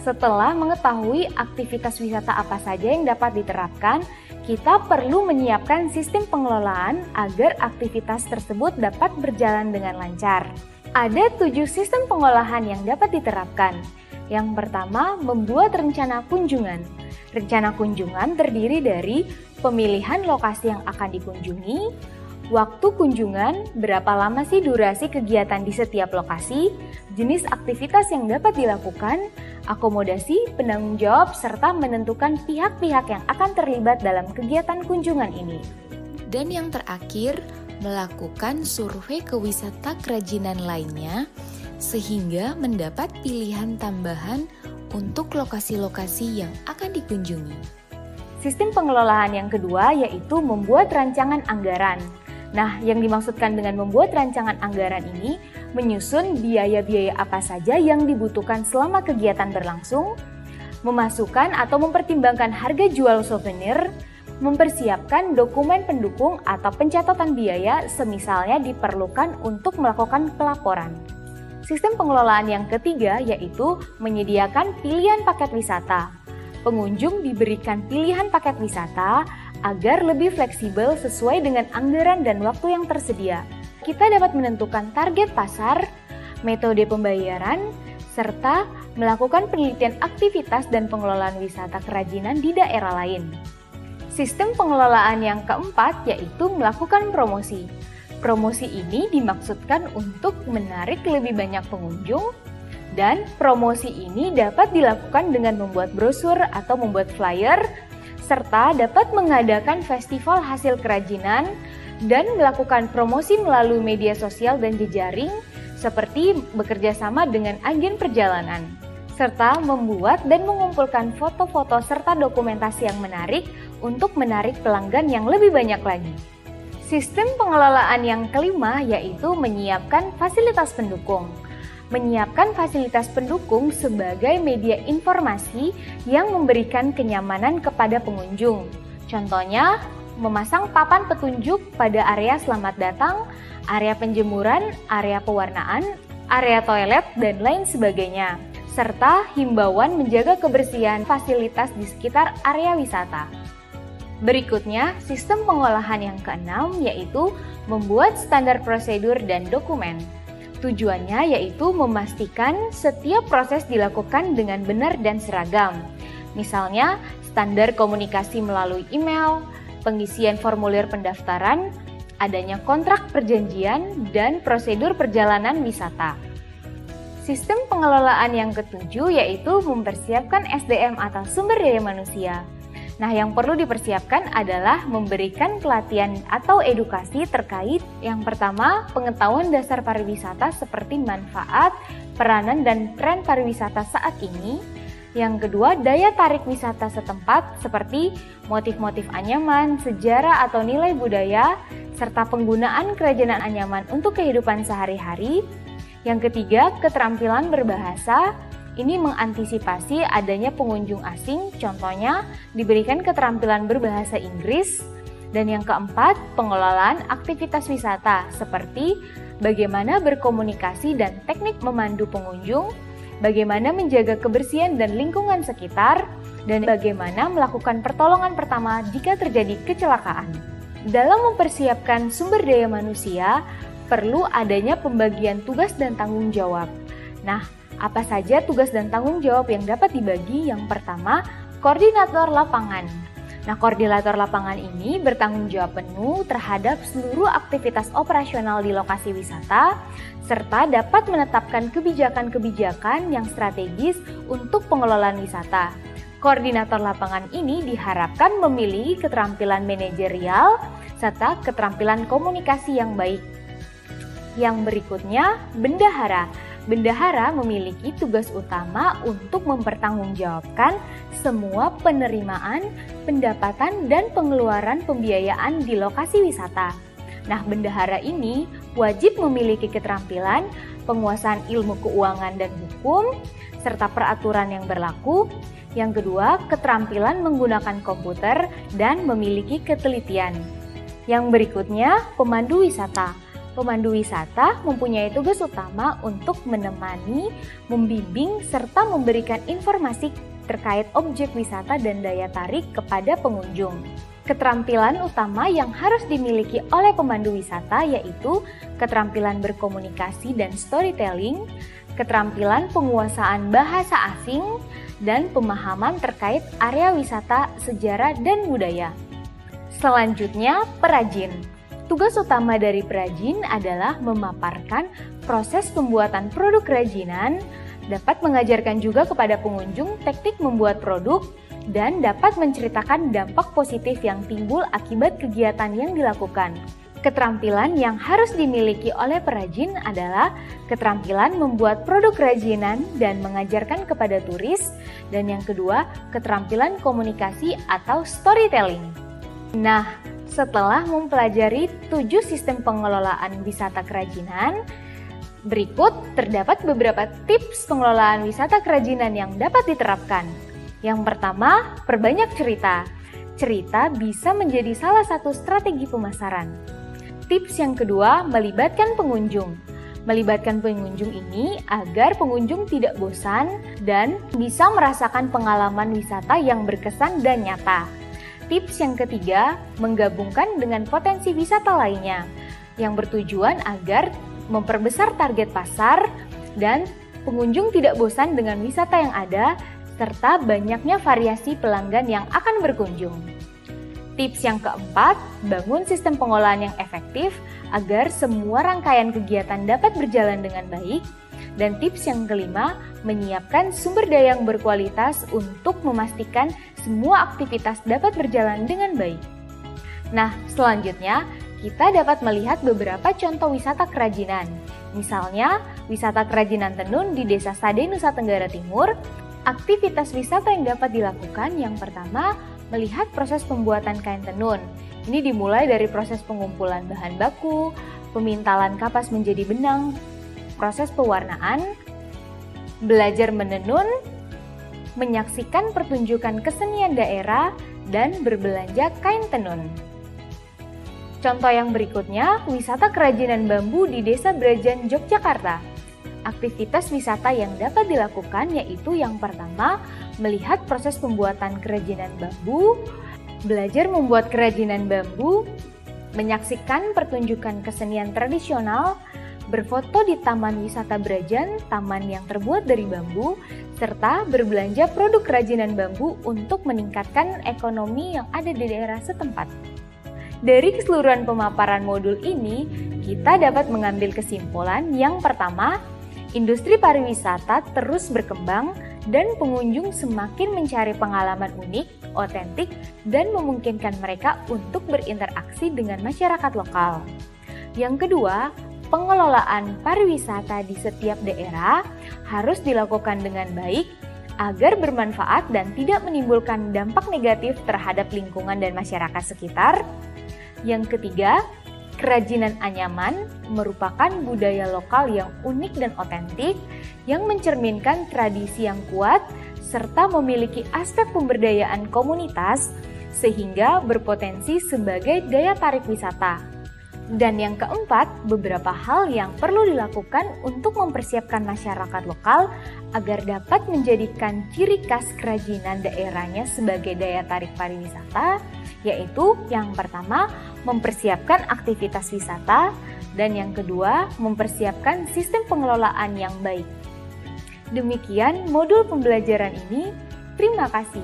Setelah mengetahui aktivitas wisata apa saja yang dapat diterapkan, kita perlu menyiapkan sistem pengelolaan agar aktivitas tersebut dapat berjalan dengan lancar. Ada 7 sistem pengolahan yang dapat diterapkan. Yang pertama, membuat rencana kunjungan. Rencana kunjungan terdiri dari pemilihan lokasi yang akan dikunjungi, waktu kunjungan, berapa lama sih durasi kegiatan di setiap lokasi, jenis aktivitas yang dapat dilakukan, akomodasi, penanggung jawab, serta menentukan pihak-pihak yang akan terlibat dalam kegiatan kunjungan ini. Dan yang terakhir, melakukan survei ke wisata kerajinan lainnya, sehingga mendapat pilihan tambahan untuk lokasi-lokasi yang akan dikunjungi. Sistem pengelolaan yang kedua yaitu membuat rancangan anggaran. Nah, yang dimaksudkan dengan membuat rancangan anggaran ini, menyusun biaya-biaya apa saja yang dibutuhkan selama kegiatan berlangsung, memasukkan atau mempertimbangkan harga jual souvenir, mempersiapkan dokumen pendukung atau pencatatan biaya semisalnya diperlukan untuk melakukan pelaporan. Sistem pengelolaan yang ketiga yaitu menyediakan pilihan paket wisata. Pengunjung diberikan pilihan paket wisata agar lebih fleksibel sesuai dengan anggaran dan waktu yang tersedia. Kita dapat menentukan target pasar, metode pembayaran, serta melakukan penelitian aktivitas dan pengelolaan wisata kerajinan di daerah lain. Sistem pengelolaan yang keempat yaitu melakukan promosi. Promosi ini dimaksudkan untuk menarik lebih banyak pengunjung, dan promosi ini dapat dilakukan dengan membuat brosur atau membuat flyer, serta dapat mengadakan festival hasil kerajinan dan melakukan promosi melalui media sosial dan jejaring seperti bekerja sama dengan agen perjalanan, serta membuat dan mengumpulkan foto-foto serta dokumentasi yang menarik untuk menarik pelanggan yang lebih banyak lagi. Sistem pengelolaan yang kelima yaitu menyiapkan fasilitas pendukung. Menyiapkan fasilitas pendukung sebagai media informasi yang memberikan kenyamanan kepada pengunjung. Contohnya, memasang papan petunjuk pada area selamat datang, area penjemuran, area pewarnaan, area toilet, dan lain sebagainya. Serta himbauan menjaga kebersihan fasilitas di sekitar area wisata. Berikutnya, sistem pengolahan yang keenam yaitu membuat standar prosedur dan dokumen. Tujuannya yaitu memastikan setiap proses dilakukan dengan benar dan seragam. Misalnya, standar komunikasi melalui email, pengisian formulir pendaftaran, adanya kontrak perjanjian, dan prosedur perjalanan wisata. Sistem pengelolaan yang ketujuh yaitu mempersiapkan SDM atau sumber daya manusia. Nah, yang perlu dipersiapkan adalah memberikan pelatihan atau edukasi terkait yang pertama, pengetahuan dasar pariwisata seperti manfaat, peranan, dan tren pariwisata saat ini. Yang kedua, daya tarik wisata setempat seperti motif-motif anyaman, sejarah atau nilai budaya, serta penggunaan kerajinan anyaman untuk kehidupan sehari-hari. Yang ketiga, keterampilan berbahasa. Ini mengantisipasi adanya pengunjung asing, contohnya diberikan keterampilan berbahasa Inggris. Dan yang keempat, pengelolaan aktivitas wisata seperti bagaimana berkomunikasi dan teknik memandu pengunjung, bagaimana menjaga kebersihan dan lingkungan sekitar, dan bagaimana melakukan pertolongan pertama jika terjadi kecelakaan. Dalam mempersiapkan sumber daya manusia, perlu adanya pembagian tugas dan tanggung jawab. Nah, apa saja tugas dan tanggung jawab yang dapat dibagi? Yang pertama, koordinator lapangan. Nah, koordinator lapangan ini bertanggung jawab penuh terhadap seluruh aktivitas operasional di lokasi wisata, serta dapat menetapkan kebijakan-kebijakan yang strategis untuk pengelolaan wisata. Koordinator lapangan ini diharapkan memiliki keterampilan manajerial serta keterampilan komunikasi yang baik. Yang berikutnya, bendahara. Bendahara memiliki tugas utama untuk mempertanggungjawabkan semua penerimaan, pendapatan, dan pengeluaran pembiayaan di lokasi wisata. Nah, bendahara ini wajib memiliki keterampilan penguasaan ilmu keuangan dan hukum, serta peraturan yang berlaku. Yang kedua, keterampilan menggunakan komputer dan memiliki ketelitian. Yang berikutnya, pemandu wisata. Pemandu wisata mempunyai tugas utama untuk menemani, membimbing, serta memberikan informasi terkait objek wisata dan daya tarik kepada pengunjung. Keterampilan utama yang harus dimiliki oleh pemandu wisata yaitu keterampilan berkomunikasi dan storytelling, keterampilan penguasaan bahasa asing, dan pemahaman terkait area wisata, sejarah, dan budaya. Selanjutnya, perajin. Tugas utama dari perajin adalah memaparkan proses pembuatan produk kerajinan, dapat mengajarkan juga kepada pengunjung teknik membuat produk, dan dapat menceritakan dampak positif yang timbul akibat kegiatan yang dilakukan. Keterampilan yang harus dimiliki oleh perajin adalah keterampilan membuat produk kerajinan dan mengajarkan kepada turis, dan yang kedua, keterampilan komunikasi atau storytelling. Nah, setelah mempelajari 7 sistem pengelolaan wisata kerajinan, berikut terdapat beberapa tips pengelolaan wisata kerajinan yang dapat diterapkan. Yang pertama, perbanyak cerita. Cerita bisa menjadi salah satu strategi pemasaran. Tips yang kedua, melibatkan pengunjung. Melibatkan pengunjung ini agar pengunjung tidak bosan dan bisa merasakan pengalaman wisata yang berkesan dan nyata. Tips yang ketiga, menggabungkan dengan potensi wisata lainnya yang bertujuan agar memperbesar target pasar dan pengunjung tidak bosan dengan wisata yang ada serta banyaknya variasi pelanggan yang akan berkunjung. Tips yang keempat, bangun sistem pengolahan yang efektif agar semua rangkaian kegiatan dapat berjalan dengan baik. Dan tips yang kelima, menyiapkan sumber daya yang berkualitas untuk memastikan semua aktivitas dapat berjalan dengan baik. Nah, selanjutnya kita dapat melihat beberapa contoh wisata kerajinan. Misalnya, wisata kerajinan tenun di Desa Sade, Nusa Tenggara Timur. Aktivitas wisata yang dapat dilakukan yang pertama, melihat proses pembuatan kain tenun. Ini dimulai dari proses pengumpulan bahan baku, pemintalan kapas menjadi benang, proses pewarnaan, belajar menenun, menyaksikan pertunjukan kesenian daerah, dan berbelanja kain tenun. Contoh yang berikutnya, wisata kerajinan bambu di Desa Brajan, Yogyakarta. Aktivitas wisata yang dapat dilakukan yaitu yang pertama, melihat proses pembuatan kerajinan bambu, belajar membuat kerajinan bambu, menyaksikan pertunjukan kesenian tradisional, berfoto di Taman Wisata Brajan, taman yang terbuat dari bambu, serta berbelanja produk kerajinan bambu untuk meningkatkan ekonomi yang ada di daerah setempat. Dari keseluruhan pemaparan modul ini, kita dapat mengambil kesimpulan yang pertama, industri pariwisata terus berkembang dan pengunjung semakin mencari pengalaman unik, otentik, dan memungkinkan mereka untuk berinteraksi dengan masyarakat lokal. Yang kedua, pengelolaan pariwisata di setiap daerah harus dilakukan dengan baik agar bermanfaat dan tidak menimbulkan dampak negatif terhadap lingkungan dan masyarakat sekitar. Yang ketiga, kerajinan anyaman merupakan budaya lokal yang unik dan otentik yang mencerminkan tradisi yang kuat serta memiliki aspek pemberdayaan komunitas sehingga berpotensi sebagai daya tarik wisata. Dan yang keempat, beberapa hal yang perlu dilakukan untuk mempersiapkan masyarakat lokal agar dapat menjadikan ciri khas kerajinan daerahnya sebagai daya tarik pariwisata, yaitu yang pertama, mempersiapkan aktivitas wisata, dan yang kedua, mempersiapkan sistem pengelolaan yang baik. Demikian modul pembelajaran ini. Terima kasih.